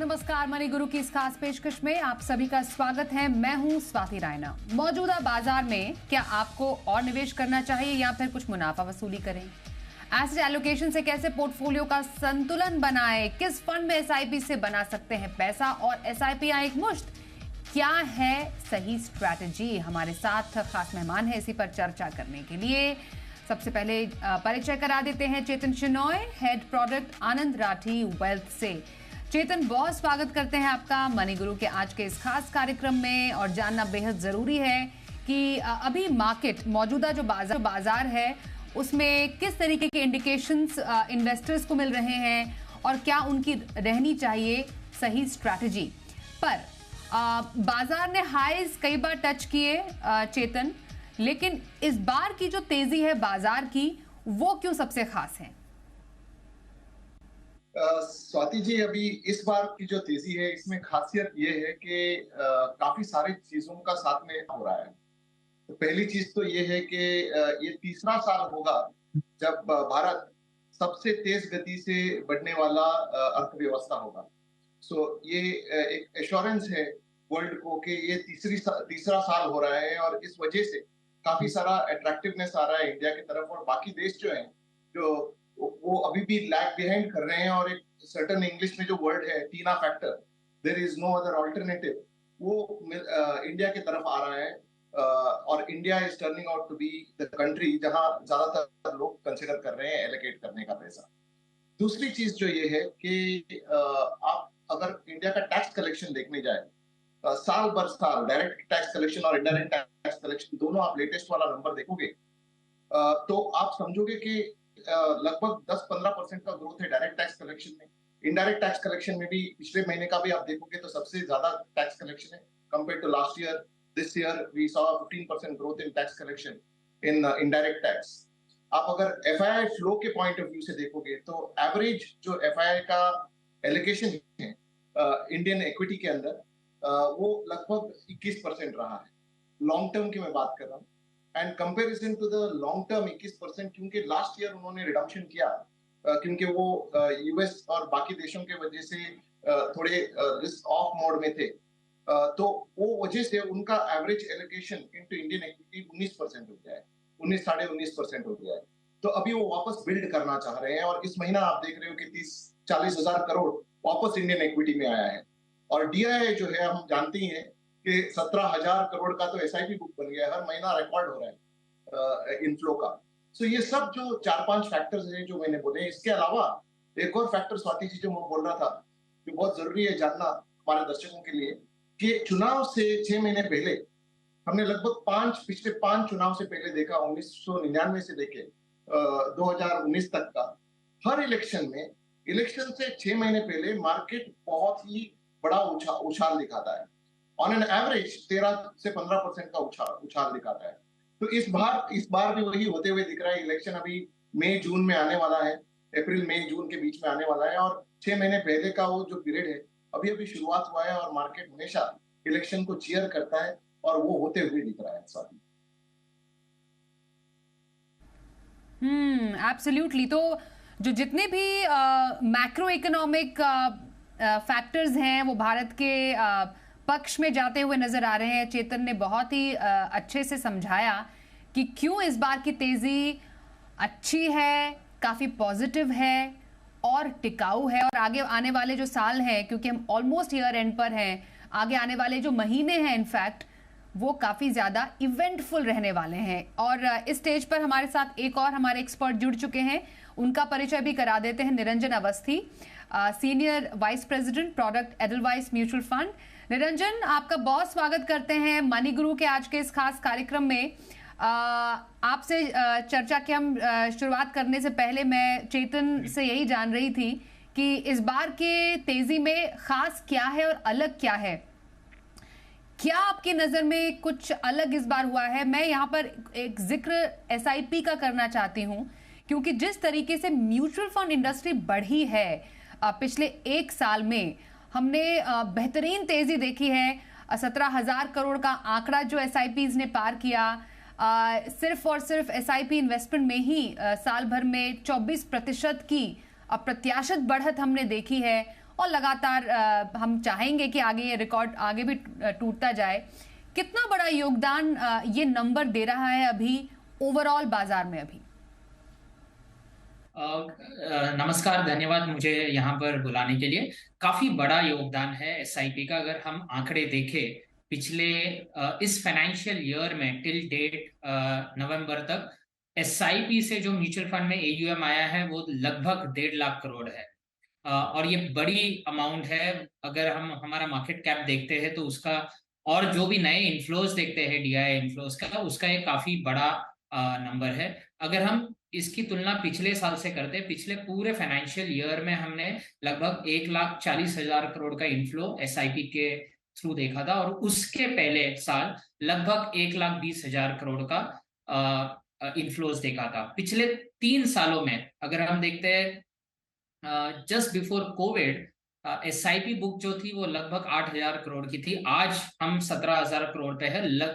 नमस्कार, मनी गुरु की इस खास पेशकश में आप सभी का स्वागत है। मैं हूं स्वाति रायना। मौजूदा बाजार में क्या आपको और निवेश करना चाहिए या फिर कुछ मुनाफा वसूली करें? एसेट एलोकेशन से कैसे पोर्टफोलियो का संतुलन बनाएं? किस फंड में एसआईपी से बना सकते हैं पैसा और एसआईपी एक मुश्त? क्या है सही स्ट्रैटेजी? हमारे साथ खास मेहमान है इसी पर चर्चा करने के लिए। सबसे पहले परिचय करा देते हैं चेतन शेनॉय, हेड प्रोडक्ट आनंद राठी वेल्थ से। चेतन, बहुत स्वागत करते हैं आपका मनी गुरु के आज के इस खास कार्यक्रम में। और जानना बेहद जरूरी है कि अभी मार्केट, मौजूदा जो बाजार है उसमें किस तरीके के इंडिकेशंस इन्वेस्टर्स को मिल रहे हैं और क्या उनकी रहनी चाहिए सही स्ट्रैटेजी पर। बाजार ने हाईज कई बार टच किए चेतन, लेकिन इस बार की जो तेजी है बाजार की वो क्यों सबसे खास है? स्वाति जी, अभी इस बार की जो तेजी है इसमें खासियत ये है कि काफी सारी चीजों का साथ में हो रहा है। तो पहली चीज तो ये है कि ये तीसरा साल होगा जब भारत सबसे तेज गति से बढ़ने वाला अर्थव्यवस्था होगा। सो ये एक एश्योरेंस है वर्ल्ड को कि ये तीसरा साल हो रहा है और इस वजह से काफी सारा अट्रैक्टिवनेस आ रहा है इंडिया की तरफ। और बाकी देश जो हैं जो वो अभी भी लैग बिहाइंड कर रहे हैं और एक सर्टेन इंग्लिश में जो वर्ड है TINA factor, there is no other alternative, वो इंडिया की तरफ आ रहा है। और India is turning out to be the country जहां ज्यादातर लोग कंसिडर कर रहे हैं एलोकेट करने का पैसा। दूसरी चीज जो ये है कि आप अगर इंडिया का टैक्स कलेक्शन देखने जाए साल भर साल, डायरेक्ट टैक्स कलेक्शन और इनडायरेक्ट टैक्स कलेक्शन दोनों आप लेटेस्ट वाला नंबर देखोगे तो आप समझोगे कि लगभग 10-15% का ग्रोथ है डायरेक्ट टैक्स कलेक्शन में। इनडायरेक्ट टैक्स कलेक्शन में भी पिछले महीने का भी आप देखोगे तो सबसे ज्यादा टैक्स कलेक्शन है compare to last year. This year we saw 15% growth in tax collection in indirect tax. आप अगर एफआईआई फ्लो के पॉइंट ऑफ व्यू से देखोगे तो एवरेज जो एफआईआई का एलोकेशन है इंडियन इक्विटी के अंदर वो लगभग 21% रहा है। लॉन्ग टर्म की मैं बात कर रहा हूँ and comparison to the long term 21%, क्योंकि लास्ट ईयर उन्होंने रिडम्पशन किया क्योंकि वो यूएस और बाकी देशों के वजह से थोड़े रिस्क ऑफ मोड में थे। तो वो वजह से उनका average allocation into Indian equity 19% हो गया है, 19-19.5% हो गया है। तो अभी वो वापस बिल्ड करना चाह रहे हैं और इस महीना आप देख रहे हो कि 30-40 हजार करोड़ वापस इंडियन इक्विटी में आया है। और डीआईआई जो है हम जानते ही हैं कि 17,000 करोड़ का तो एसआईपी बुक बन गया है, हर महीना रिकॉर्ड हो रहा है इनफ्लो का। सो ये सब जो 4-5 फैक्टर्स हैं जो मैंने बोले, इसके अलावा एक और फैक्टर स्वाति जी जो मैं बोल रहा था जो बहुत जरूरी है जानना हमारे दर्शकों के लिए कि चुनाव से 6 महीने पहले हमने लगभग पिछले 5 चुनाव से पहले देखा, 1999 से लेके 2019 तक का हर इलेक्शन में, इलेक्शन से 6 महीने पहले मार्केट बहुत ही बड़ा उछाल दिखाता है। ऑन एन एवरेज 13 से 15% का उछाल दिखाता है। तो इस बार भी वही होते हुए दिख रहा है। इलेक्शन अभी मई जून में आने वाला है, अप्रैल मई जून के बीच में आने वाला है और 6 महीने पहले का वो जो पीरियड है अभी अभी शुरुआत हुआ है और मार्केट हमेशा इलेक्शन को चीयर करता है और वो होते हुए दिख रहा है स्वाति। एब्सोल्युटली। तो जो जितने भी मैक्रो इकोनॉमिक फैक्टर्स हैं वो भारत के पक्ष में जाते हुए नजर आ रहे हैं। चेतन ने बहुत ही अच्छे से समझाया कि क्यों इस बार की तेजी अच्छी है, काफी पॉजिटिव है और टिकाऊ है। और आगे आने वाले जो साल हैं, क्योंकि हम ऑलमोस्ट ईयर एंड पर हैं, आगे आने वाले जो महीने हैं इनफैक्ट वो काफी ज्यादा इवेंटफुल रहने वाले हैं। और इस स्टेज पर हमारे साथ एक और हमारे एक्सपर्ट जुड़ चुके हैं, उनका परिचय भी करा देते हैं। Niranjan Awasthi, senior vice president product Edelweiss mutual fund. Niranjan, आपका बहुत स्वागत करते हैं मनी गुरु के आज के इस खास कार्यक्रम में। आपसे चर्चा की हम शुरुआत करने से पहले मैं चेतन से यही जान रही थी कि इस बार के तेजी में खास क्या है और अलग क्या है। क्या आपकी नजर में कुछ अलग इस बार हुआ है? मैं यहाँ पर एक जिक्र एसआईपी का करना चाहती हूँ, क्योंकि जिस तरीके से म्यूचुअल फंड इंडस्ट्री बढ़ी है पिछले 1 साल में, हमने बेहतरीन तेजी देखी है। 17,000 करोड़ का आंकड़ा जो एसआईपीज ने पार किया, सिर्फ और सिर्फ एसआईपी इन्वेस्टमेंट में ही साल भर में 24% की अप्रत्याशित बढ़त हमने देखी है। और लगातार हम चाहेंगे कि आगे ये रिकॉर्ड आगे भी टूटता जाए। कितना बड़ा योगदान ये नंबर दे रहा है अभी ओवरऑल बाजार में अभी? नमस्कार, धन्यवाद मुझे यहाँ पर बुलाने के लिए। काफी बड़ा योगदान है एसआईपी का। अगर हम आंकड़े देखें पिछले इस फाइनेंशियल ईयर में टिल डेट नवंबर तक एसआईपी से जो म्यूचुअल फंड में एयूएम आया है वो लगभग 1.5 लाख करोड़ है। और ये बड़ी अमाउंट है। अगर हम हमारा मार्केट कैप देखते हैं तो उसका, और जो भी नए इन्फ्लोज देखते हैं डीआई इन्फ्लोज का, उसका एक काफी बड़ा नंबर है। अगर हम इसकी तुलना पिछले साल से करते हैं, पिछले पूरे फाइनेंशियल ईयर में हमने लगभग 1,40,000 करोड़ का इन्फ्लो एसआईपी के थ्रू देखा था, और उसके पहले साल लगभग 1,20,000 करोड़ का इन्फ्लोज देखा था। पिछले 3 सालों में अगर हम देखते हैं, just before Covid SIP book जो थी वो लगभग 8,000 करोड़ की थी। आज हम 17,000 करोड़ पे है।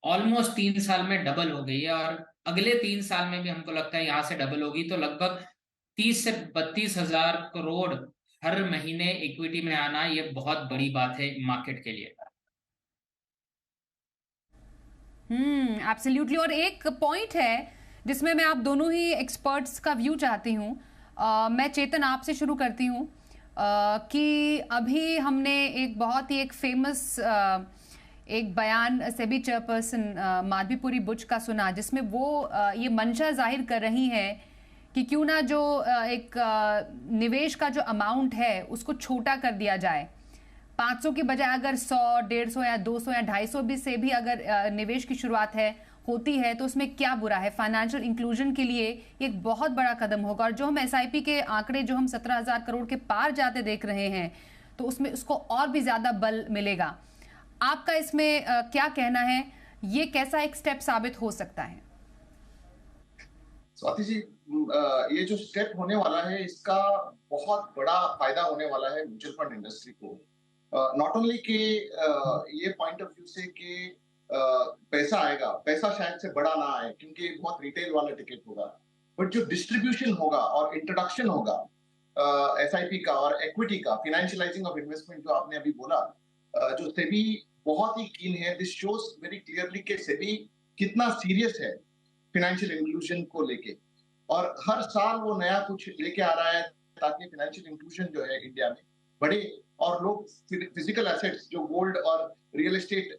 ऑलमोस्ट 3 साल में डबल हो गई है, और अगले 3 साल में भी हमको लगता है यहाँ से डबल होगी। तो लगभग 30 से 32,000 करोड़ हर महीने इक्विटी में आना, ये बहुत बड़ी बात है मार्केट के लिए। एब्सोल्युटली। और एक पॉइंट है जिसमें मैं आप दोनों ही एक्सपर्ट्स का व्यू चाहती हूँ। मैं चेतन आपसे शुरू करती हूँ कि अभी हमने एक बहुत ही एक फेमस एक बयान सेबी चेयरपर्सन माधवीपुरी बुच का सुना, जिसमें वो ये मंशा जाहिर कर रही है कि क्यों ना जो एक निवेश का जो अमाउंट है उसको छोटा कर दिया जाए। 500 की बजाय अगर 100, 150 या 200 या 250 भी से भी अगर निवेश की शुरुआत होती है तो उसमें क्या बुरा है। फाइनेंशियल इंक्लूजन के लिए एक बहुत बड़ा कदम होगा। और जो हम एसआईपी के आंकड़े जो हम 17,000 करोड़ के पार जाते देख रहे हैं, तो उसमें उसको और भी ज्यादा बल मिलेगा। आपका इसमें क्या कहना है? ये कैसा एक स्टेप साबित हो सकता है? स्वाति जी, ये जो स्टेप होने वाला है इसका बहुत बड़ा फायदा होने वाला है म्यूचुअल फंड इंडस्ट्री को। नॉट ओनली कि ये पॉइंट ऑफ व्यू से कि पैसा आएगा, पैसा शायद से बड़ा ना आए क्योंकि बहुत रिटेल वाला टिकट होगा, बट जो डिस्ट्रीब्यूशन होगा और इंट्रोडक्शन होगा एसआईपी का और इक्विटी का, फाइनेंशियलाइजिंग ऑफ इन्वेस्टमेंट जो आपने अभी बोला, जो सेबी बहुत ही कीन है। दिस शोज वेरी क्लियरली कि सेबी कितना सीरियस है फाइनेंशियल इंक्लूजन को लेके, और हर साल वो नया कुछ लेके आ रहा है ताकि फाइनेंशियल इंक्लूजन जो है इंडिया में बढ़े, और लोग फिजिकल एसेट्स जो गोल्ड और रियल एस्टेट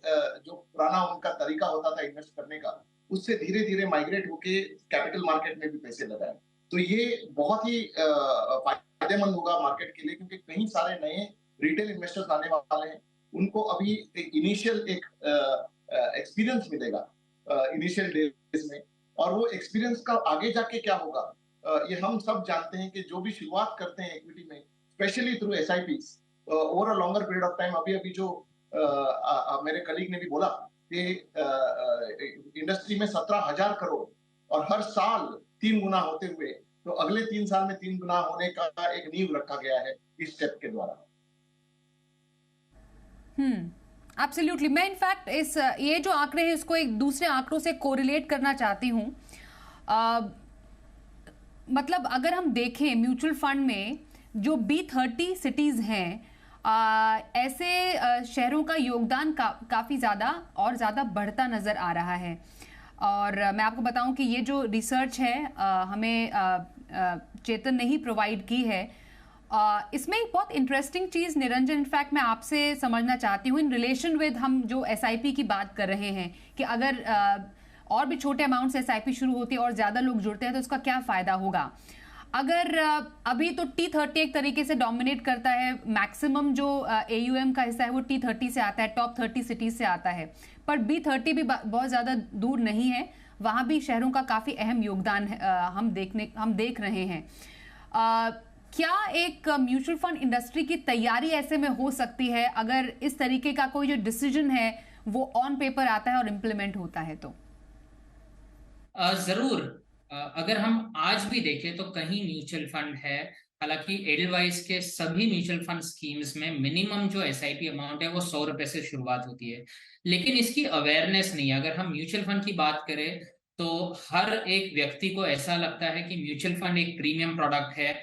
जो पुराना उनका तरीका होता था इन्वेस्ट करने का, उससे धीरे धीरे माइग्रेट होके कैपिटल मार्केट में भी पैसे लगाए। तो ये बहुत ही फायदेमंद होगा मार्केट के लिए, क्योंकि कई सारे नए रिटेल इन्वेस्टर्स आने वाले हैं। उनको अभी इनिशियल एक एक्सपीरियंस मिलेगा इनिशियल डेज में, और वो एक्सपीरियंस का आगे जाके क्या होगा ये हम सब जानते हैं कि जो भी शुरुआत करते हैं इक्विटी में, specially through SIPs over a longer period of time. अभी जो मेरे कलीग ने भी बोला कि इंडस्ट्री में 17,000 करोड़ और हर साल 3 गुना होते हुए, तो अगले 3 साल में 3 गुना होने का एक नींव रखा गया है इस स्टेप के द्वारा। एब्सोल्युटली। मैं इनफैक्ट ये जो आंकड़े हैं इसको एक दूसरे आंकड़ों से कोरिलेट करना चाहती हूँ। मतलब अगर हम देखें म्यूचुअल फंड में जो B30 सिटीज हैं, ऐसे शहरों का योगदान काफी ज्यादा और ज्यादा बढ़ता नजर आ रहा है। और मैं आपको बताऊं कि ये जो रिसर्च है हमें चेतन ने ही प्रोवाइड की है। इसमें एक बहुत इंटरेस्टिंग चीज निरंजन, इनफैक्ट मैं आपसे समझना चाहती हूँ इन रिलेशन विद हम जो एसआईपी की बात कर रहे हैं कि अगर और भी छोटे अमाउंट से एसआईपी शुरू होती है और ज्यादा लोग जुड़ते हैं तो उसका क्या फायदा होगा। अगर अभी तो T30 एक तरीके से डोमिनेट करता है, मैक्सिमम जो एयूएम का हिस्सा है वो T30 से आता है, टॉप 30 सिटीज से आता है, पर B30 भी बहुत ज्यादा दूर नहीं है, वहां भी शहरों का काफी अहम योगदान हम देख रहे हैं। क्या एक म्यूचुअल फंड इंडस्ट्री की तैयारी ऐसे में हो सकती है अगर इस तरीके का कोई जो डिसीजन है वो ऑन पेपर आता है और इम्प्लीमेंट होता है तो? जरूर। अगर हम आज भी देखें तो कहीं म्यूचुअल फंड है, हालांकि एडलवाइस के सभी म्यूचुअल फंड स्कीम्स में मिनिमम जो एसआईपी अमाउंट है वो 100 रुपए से शुरुआत होती है, लेकिन इसकी अवेयरनेस नहीं है। अगर हम म्यूचुअल फंड की बात करें तो हर एक व्यक्ति को ऐसा लगता है कि म्यूचुअल फंड एक प्रीमियम प्रोडक्ट है,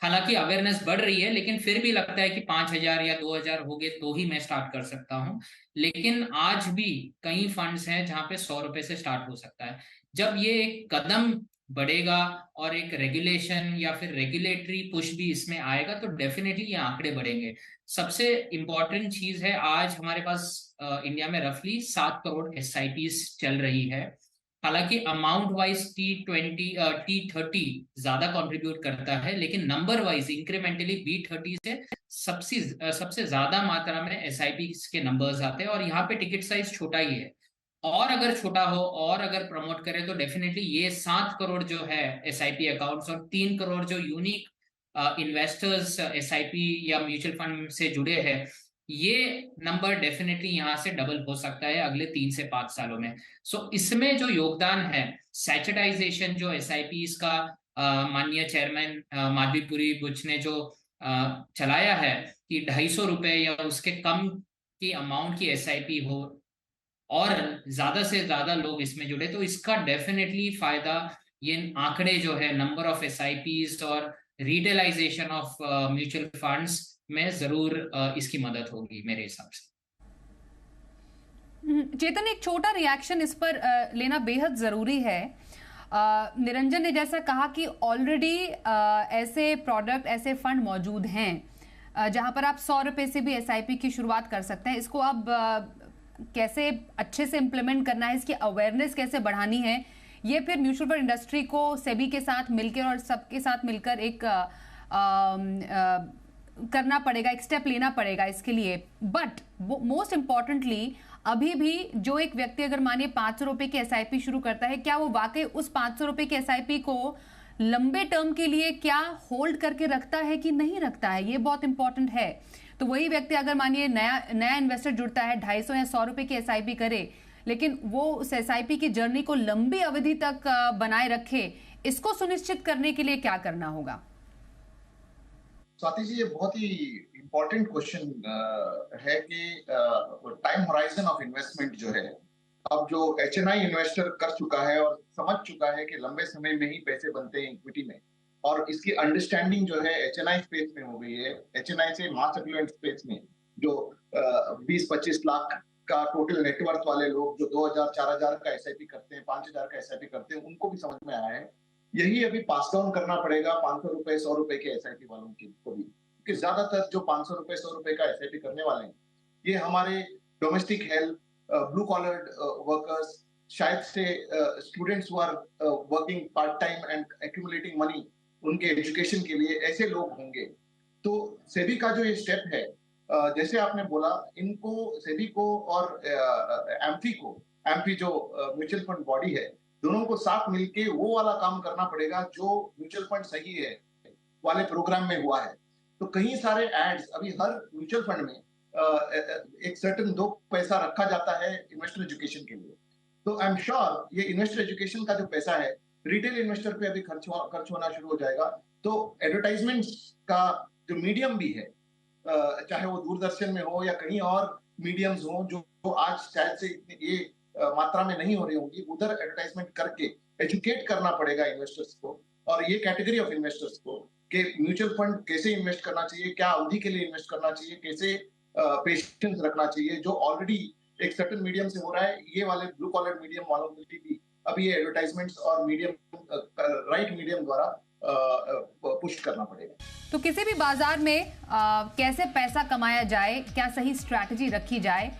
हालांकि अवेयरनेस बढ़ रही है, लेकिन फिर भी लगता है कि 5,000 या 2,000 हो गए तो ही मैं स्टार्ट कर सकता हूँ। लेकिन आज भी कई फंड्स हैं जहाँ पे 100 रुपए से स्टार्ट हो सकता है। जब ये एक कदम बढ़ेगा और एक रेगुलेशन या फिर रेगुलेटरी पुश भी इसमें आएगा तो डेफिनेटली ये आंकड़े बढ़ेंगे। सबसे इंपॉर्टेंट चीज है, आज हमारे पास इंडिया में रफली 7 करोड़ SIPs चल रही है। हालांकि अमाउंट वाइज T30 ज्यादा कंट्रीब्यूट करता है, लेकिन नंबर वाइज इंक्रीमेंटली B30 से सबसे ज्यादा मात्रा में SIPs के नंबर्स आते हैं, और यहाँ पे टिकट साइज छोटा ही है। और अगर छोटा हो और अगर प्रमोट करें तो डेफिनेटली ये 7 करोड़ जो है SIP अकाउंट्स और 3 करोड़ जो यूनिक इन्वेस्टर्स SIP या म्यूचुअल फंड से जुड़े हैं, ये नंबर डेफिनेटली यहाँ से डबल हो सकता है अगले 3 से 5 सालों में। सो इसमें जो योगदान है, सैचुराइजेशन जो SIPs का माननीय चेयरमैन माधवीपुरी बुच ने जो चलाया है कि 250 रुपए या उसके कम की अमाउंट की SIP हो और ज्यादा से ज्यादा लोग इसमें जुड़े, तो इसका डेफिनेटली फायदा ये आंकड़े जो है नंबर ऑफ SIPs और रिटेलाइजेशन ऑफ म्यूचुअल फंड्स में जरूर इसकी मदद होगी मेरे हिसाब से। चेतन, एक छोटा रिएक्शन इस पर लेना बेहद जरूरी है। निरंजन ने जैसा कहा कि ऑलरेडी ऐसे प्रोडक्ट, ऐसे फंड मौजूद हैं जहां पर आप 100 रुपए से भी SIP की शुरुआत कर सकते हैं। इसको अब कैसे अच्छे से इम्प्लीमेंट करना है, इसकी अवेयरनेस कैसे बढ़ानी है, ये फिर म्यूचुअल फंड इंडस्ट्री को सेबी के साथ मिलकर और सबके साथ मिलकर एक करना पड़ेगा, एक स्टेप लेना पड़ेगा इसके लिए। बट मोस्ट इंपॉर्टेंटली अभी भी जो एक व्यक्ति अगर मानिए 500 रुपए की SIP शुरू करता है, क्या वो वाकई उस 500 रुपए की SIP को लंबे टर्म के लिए क्या होल्ड करके रखता है कि नहीं रखता है, ये बहुत इंपॉर्टेंट है। तो वही व्यक्ति अगर मानिए नया इन्वेस्टर जुड़ता है, 250 या 100 रुपए की SIP करे, लेकिन वो उस SIP की जर्नी को लंबी अवधि तक बनाए रखे, इसको सुनिश्चित करने के लिए क्या करना होगा? स्वाति जी, ये बहुत ही इम्पोर्टेंट क्वेश्चन है कि टाइम होराइजन ऑफ इन्वेस्टमेंट जो है, अब जो HNI इन्वेस्टर कर चुका है और समझ चुका है कि लंबे समय में ही पैसे बनते हैं इक्विटी में, और इसकी अंडरस्टैंडिंग जो है HNI स्पेस में हो गई है। HNI से मास एफ्लुएंट स्पेस में जो 20-25 लाख का टोटल नेटवर्थ वाले लोग जो 2,000, 4,000 का SIP करते हैं, 5,000 का SIP करते हैं, उनको भी समझ में आया है। यही अभी पास डाउन करना पड़ेगा 500 रुपए, 100 रुपए के SIP वालों को भी, क्योंकि ज्यादातर जो 500 रुपए, 100 रुपए का SIP करने वाले हैं, ये हमारे domestic health, blue collar workers, शायद से students who are working part time and accumulating money उनके एजुकेशन के लिए, ऐसे लोग होंगे। तो सेबी का जो ये स्टेप है, जैसे आपने बोला, इनको सेबी को और एम्फी जो म्यूचुअल फंड बॉडी है, दोनों को साथ मिलके वो वाला काम करना पड़ेगा जो म्यूचुअल फंड सही है वाले प्रोग्राम में हुआ है। तो कई सारे एड्स अभी हर म्यूचुअल फंड में एक सर्टेन 2 पैसा रखा जाता है इन्वेस्टर एजुकेशन के लिए। तो आई एम श्योर ये इन्वेस्टर एजुकेशन का जो पैसा है रिटेल इन्वेस्टर पे अभी खर्च होना शुरू हो जाएगा। तो एडवर्टाइजमेंट का जो मीडियम भी है, चाहे वो दूरदर्शन में हो या कहीं और मीडियम्स हो जो आज शायद से ये मात्रा में नहीं हो रही होंगी, उधर एडवर्टाइजमेंट करके एजुकेट करना पड़ेगा इन्वेस्टर्स को और ये कैटेगरी ऑफ इन्वेस्टर्स को कि म्यूचुअल फंड कैसे इन्वेस्ट करना चाहिए, क्या अवधि के लिए इन्वेस्ट करना चाहिए, कैसे पेशेंस रखना चाहिए। जो ऑलरेडी एक सर्टेन मीडियम से हो रहा है, ये वाले ब्लू कॉलर मीडियम वालों के लिए भी अभी ये एडवर्टाइजमेंट्स और मीडियम राइट मीडियम द्वारा पुश करना पड़ेगा। तो किसी भी बाजार में कैसे पैसा कमाया जाए, क्या सही स्ट्रैटेजी रखी जाए,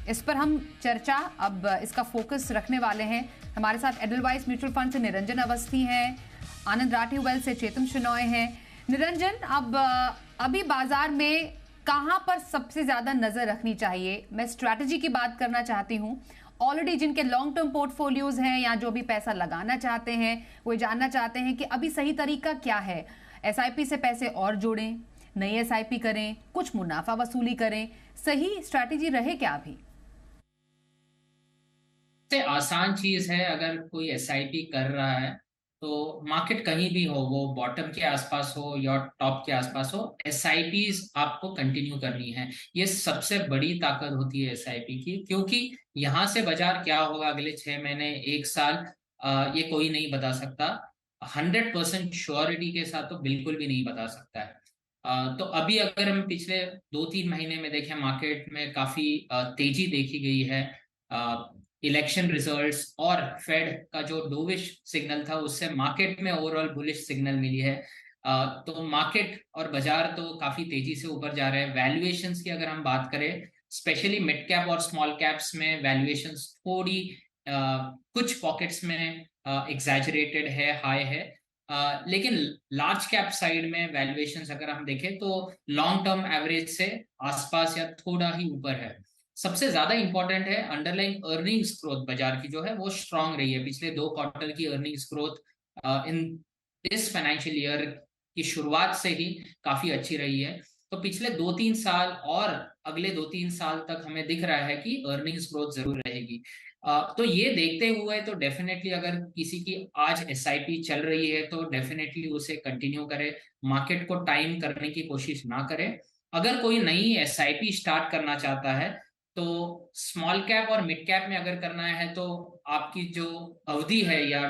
इस पर हम चर्चा अब इसका फोकस रखने वाले हैं। हमारे साथ एडलवाइस म्यूचुअल फंड से निरंजन अवस्थी हैं, आनंद राठी वेल्थ से चेतन शेनॉय हैं। निरंजन, अब अभी बाजार में कहां पर सबसे ज्यादा नजर रखनी चाहिए? मैं स्ट्रैटेजी की बात करना चाहती हूं। ऑलरेडी जिनके लॉन्ग टर्म पोर्टफोलियोज हैं या जो भी पैसा लगाना चाहते हैं, वो जानना चाहते हैं कि अभी सही तरीका क्या है। SIP से पैसे और जोड़ें, नई SIP करें, कुछ मुनाफा वसूली करें, सही स्ट्रैटेजी रहे क्या अभी? सबसे आसान चीज है, अगर कोई SIP कर रहा है तो मार्केट कहीं भी हो, वो बॉटम के आसपास हो या टॉप के आसपास हो, SIPs आपको कंटिन्यू करनी है। ये सबसे बड़ी ताकत होती है SIP की, क्योंकि यहाँ से बाजार क्या होगा अगले 6 महीने, 1 साल, ये कोई नहीं बता सकता। 100% श्योरिटी के साथ तो बिल्कुल भी नहीं बता सकता है। तो अभी अगर हम पिछले 2-3 महीने में देखें, मार्केट में काफी तेजी देखी गई है। इलेक्शन रिजल्ट्स और फेड का जो डोविश सिग्नल था, उससे मार्केट में ओवरऑल बुलिश सिग्नल मिली है। तो मार्केट और बाजार तो काफी तेजी से ऊपर जा रहे हैं। वैल्यूएशंस की अगर हम बात करें, स्पेशली मिड कैप और स्मॉल कैप्स में वैल्यूएशंस थोड़ी कुछ पॉकेट्स में एग्जैजरेटेड है, हाई है। लेकिन लार्ज कैप साइड में वैल्यूएशंस अगर हम देखें तो लॉन्ग टर्म एवरेज से आसपास या थोड़ा ही ऊपर है। सबसे ज्यादा इंपॉर्टेंट है अंडरलाइंग अर्निंग्स ग्रोथ बाजार की जो है वो स्ट्रांग रही है। पिछले 2 क्वार्टर की अर्निंग्स ग्रोथ इन इस फाइनेंशियल ईयर की शुरुआत से ही काफी अच्छी रही है। तो पिछले 2-3 साल और अगले 2-3 साल तक हमें दिख रहा है कि अर्निंग्स ग्रोथ जरूर रहेगी। तो ये देखते हुए तो डेफिनेटली अगर किसी की आज एसआईपी चल रही है तो डेफिनेटली उसे कंटिन्यू करे, मार्केट को टाइम करने की कोशिश ना करे। अगर कोई नई एसआईपी स्टार्ट करना चाहता है तो स्मॉल कैप और मिड कैप में अगर करना है तो आपकी जो अवधि है या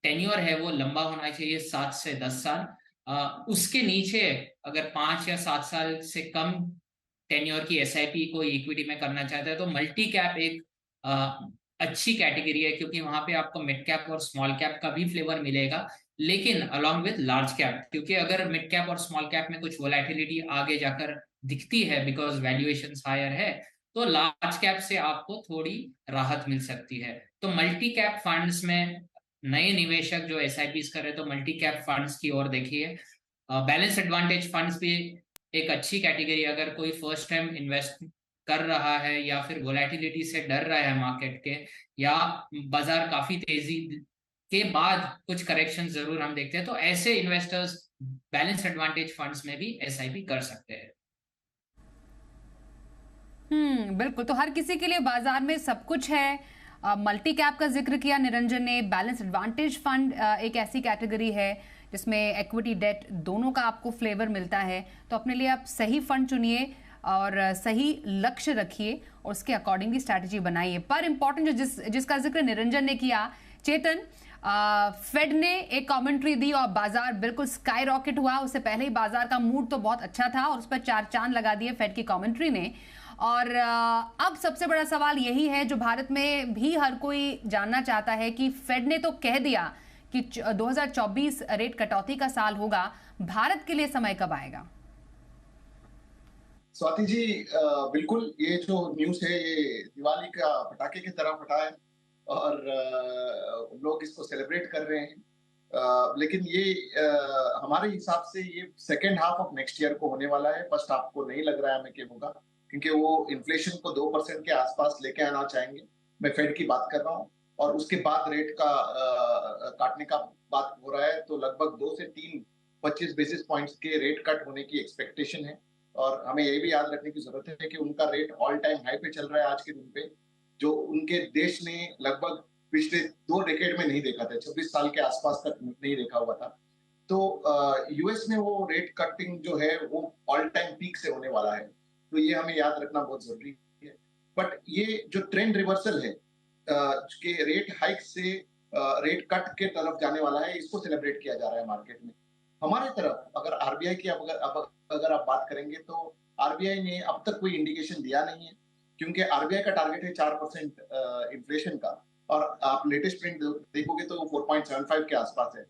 टेन्योर है वो लंबा होना चाहिए, 7 से 10 साल। उसके नीचे अगर 5 या 7 साल से कम टेन्योर की एसआईपी कोई इक्विटी में करना चाहता है तो मल्टी कैप एक अच्छी कैटेगरी है, क्योंकि वहां पे आपको मिड कैप और स्मॉल कैप का भी फ्लेवर मिलेगा, लेकिन अलोंग विद लार्ज कैप। क्योंकि अगर मिड कैप और स्मॉल कैप में कुछ वोलेटिलिटी आगे जाकर दिखती है बिकॉज वैल्यूएशन हायर है, तो लार्ज कैप से आपको थोड़ी राहत मिल सकती है। तो मल्टी कैप फंड्स में नए निवेशक जो एसआईपी कर रहे हैं तो मल्टी कैप फंड्स की ओर देखिए। बैलेंस एडवांटेज फंड्स भी एक अच्छी कैटेगरी। अगर कोई फर्स्ट टाइम इन्वेस्ट कर रहा है या फिर वोलेटिलिटी से डर रहा है मार्केट के, या बाजार काफी तेजी के बाद कुछ करेक्शन जरूर हम देखते हैं, तो ऐसे इन्वेस्टर्स बैलेंस एडवांटेज फंड्स में भी एसआईपी कर सकते हैं। बिल्कुल। तो हर किसी के लिए बाजार में सब कुछ है। मल्टी कैप का जिक्र किया निरंजन ने। बैलेंस एडवांटेज फंड एक ऐसी कैटेगरी है जिसमें इक्विटी डेट दोनों का आपको फ्लेवर मिलता है। तो अपने लिए आप सही फंड चुनिए और सही लक्ष्य रखिए और उसके अकॉर्डिंगली स्ट्रैटेजी बनाइए। पर इंपॉर्टेंट जो जिसका जिक्र निरंजन ने किया, चेतन, फेड ने एक कमेंट्री दी और बाजार बिल्कुल स्काई रॉकेट हुआ। उससे पहले ही बाजार का मूड तो बहुत अच्छा था और उस पर 4 चांद लगा दिए फेड की कमेंट्री ने। और अब सबसे बड़ा सवाल यही है जो भारत में भी हर कोई जानना चाहता है कि फेड ने तो कह दिया कि 2024 रेट कटौती का साल होगा, भारत के लिए समय कब आएगा? स्वाति जी, बिल्कुल ये जो न्यूज है ये दिवाली का पटाखे की तरह फटा है और लोग इसको सेलिब्रेट कर रहे हैं। लेकिन ये हमारे हिसाब से ये second half of next year को होने वाला है। फर्स्ट हाफ को नहीं लग रहा है हमें कि होगा, क्योंकि वो इन्फ्लेशन को 2% के आसपास लेके आना चाहेंगे। मैं फेड की बात कर रहा हूँ। और उसके बाद रेट का काटने का बात हो रहा है, तो लगभग 2 से 3 25 बेसिस पॉइंट्स के रेट कट होने की एक्सपेक्टेशन है। और हमें ये भी याद रखने की जरूरत है कि उनका रेट ऑल टाइम हाई पे चल रहा है आज के दिन पे, जो उनके देश ने लगभग पिछले 2 डेकेड में नहीं देखा था, 26 साल के आसपास तक नहीं देखा हुआ था। तो यूएस में वो रेट कटिंग जो है वो ऑल टाइम पीक से होने वाला है, तो ये हमें याद रखना बहुत जरूरी है। बट ये जो ट्रेंड रिवर्सल है कि रेट हाइक से रेट कट के तरफ जाने वाला है, इसको सेलिब्रेट किया जा रहा है मार्केट में। हमारे तरफ अगर आरबीआई की अगर आप बात करेंगे तो आरबीआई ने अब तक कोई इंडिकेशन दिया नहीं है, क्योंकि आरबीआई का टारगेट है 4% इन्फ्लेशन का, और आप लेटेस्ट प्रिंट देखोगे तो 4.75 के आसपास है।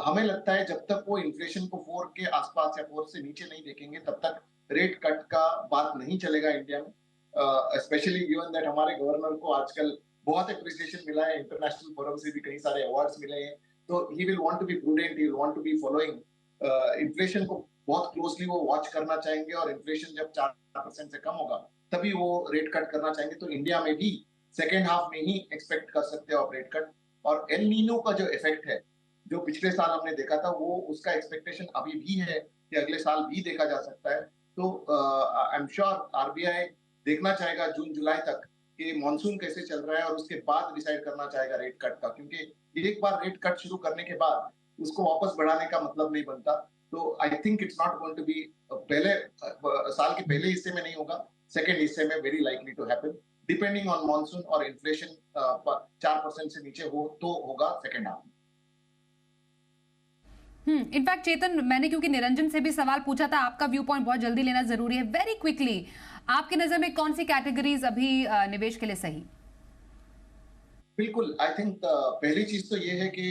हमें लगता है जब तक वो इन्फ्लेशन को 4 के आसपास या 4 से नीचे नहीं देखेंगे तब तक रेट कट का बात नहीं चलेगा इंडिया में। स्पेशली गिवन दैट हमारे गवर्नर को आजकल बहुत अप्रिसिएशन मिला है, इंटरनेशनल फोरम से भी कई सारे अवार्ड्स मिले हैं। तो he will want to be prudent, he will want to be following inflation को बहुत क्लोजली वो वॉच करना चाहेंगे, और इन्फ्लेशन जब 4% से कम होगा तभी वो रेट कट करना चाहेंगे। तो इंडिया में भी सेकेंड हाफ में ही एक्सपेक्ट कर सकते हो आप रेट कट। और एल नीनो का जो इफेक्ट है, जो पिछले साल हमने देखा था, वो उसका एक्सपेक्टेशन अभी भी है कि अगले साल भी देखा जा सकता है। तो आई एम श्योर आरबीआई देखना चाहेगा जून जुलाई तक कि मॉनसून कैसे चल रहा है, और उसके बाद डिसाइड करना चाहेगा रेट कट का, क्योंकि एक बार रेट कट शुरू करने के बाद उसको वापस बढ़ाने का मतलब नहीं बनता। तो I think it's not going to be पहले साल के पहले हिस्से में नहीं होगा, सेकेंड हिस्से में very likely to happen, depending on monsoon और इन्फ्लेशन 4% से नीचे हो तो होगा सेकेंड हाफ। इनफैक्ट चेतन, मैंने क्योंकि निरंजन से भी सवाल पूछा था, आपका व्यू पॉइंट बहुत जल्दी लेना जरूरी है। वेरी क्विकली, आपकी नजर में कौन सी कैटेगरीज अभी निवेश के लिए सही? बिल्कुल, आई थिंक पहली चीज तो ये है कि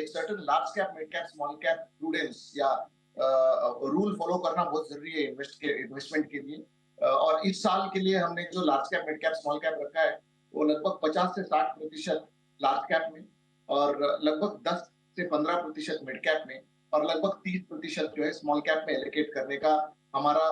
एक certain large cap, mid cap, small cap prudence या रूल फॉलो करना बहुत जरूरी है इन्वेस्टमेंट के लिए। और इस साल के लिए हमने जो large cap, mid cap, small cap रखा है वो लगभग 50 से 60% लार्ज कैप में और लगभग 10 से 15% मिड कैप में और लगभग 30% जो है स्मॉल कैप में एलोकेट करने का हमारा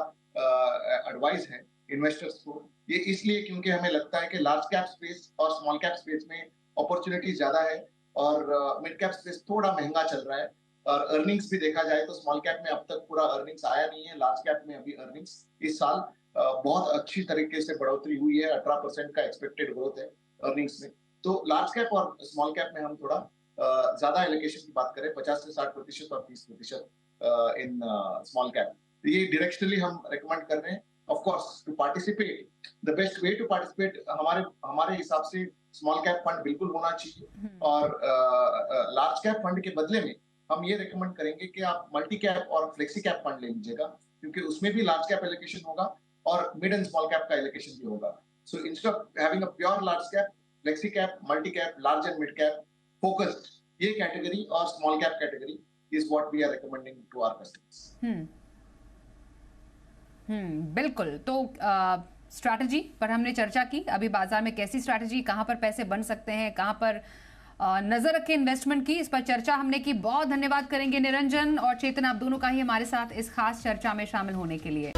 एडवाइस है इन्वेस्टर्स को। ये इसलिए क्योंकि हमें लगता है कि लार्ज कैप स्पेस और स्मॉल कैप स्पेस में अपॉर्चुनिटी ज्यादा है और मिड कैप स्पेस थोड़ा महंगा चल रहा है। और अर्निंग्स भी देखा जाए तो स्मॉल कैप में अब तक पूरा अर्निंग्स आया नहीं है, लार्ज कैप में अभी अर्निंग्स इस साल बहुत अच्छी तरीके से बढ़ोतरी हुई है, 18% का एक्सपेक्टेड ग्रोथ है अर्निंग्स में। तो लार्ज कैप और स्मॉल कैप में हम थोड़ा ज्यादा एलोकेशन की बात करें, 50 से 60% और 30% इन स्मॉल कैप। ये डायरेक्शनली हम रेकमेंड कर रहे हैं। Of course to participate, the best way to participate हमारे हिसाब से स्मॉल कैप फंड बिल्कुल होना चाहिए और लार्ज कैप फंड के बदले में हम ये रेकमेंड करेंगे कि आप मल्टी कैप और फ्लेक्सी कैप फंड ले लीजिएगा, क्योंकि उसमें भी लार्ज कैप एलोकेशन होगा और मिड एंड स्मॉल कैप का एलोकेशन भी होगा। So instead of having a pure large cap, flexi cap, multi cap, large and mid cap focused, ये कैटेगरी और small cap category is what we are recommending to our customers. बिल्कुल। तो strategy पर हमने चर्चा की, अभी बाजार में कैसी स्ट्रैटेजी, कहां पर पैसे बन सकते हैं, कहां पर नजर रखें इन्वेस्टमेंट की, इस पर चर्चा हमने की। बहुत धन्यवाद करेंगे निरंजन और चेतन, आप दोनों का ही हमारे साथ इस खास चर्चा में शामिल होने के लिए।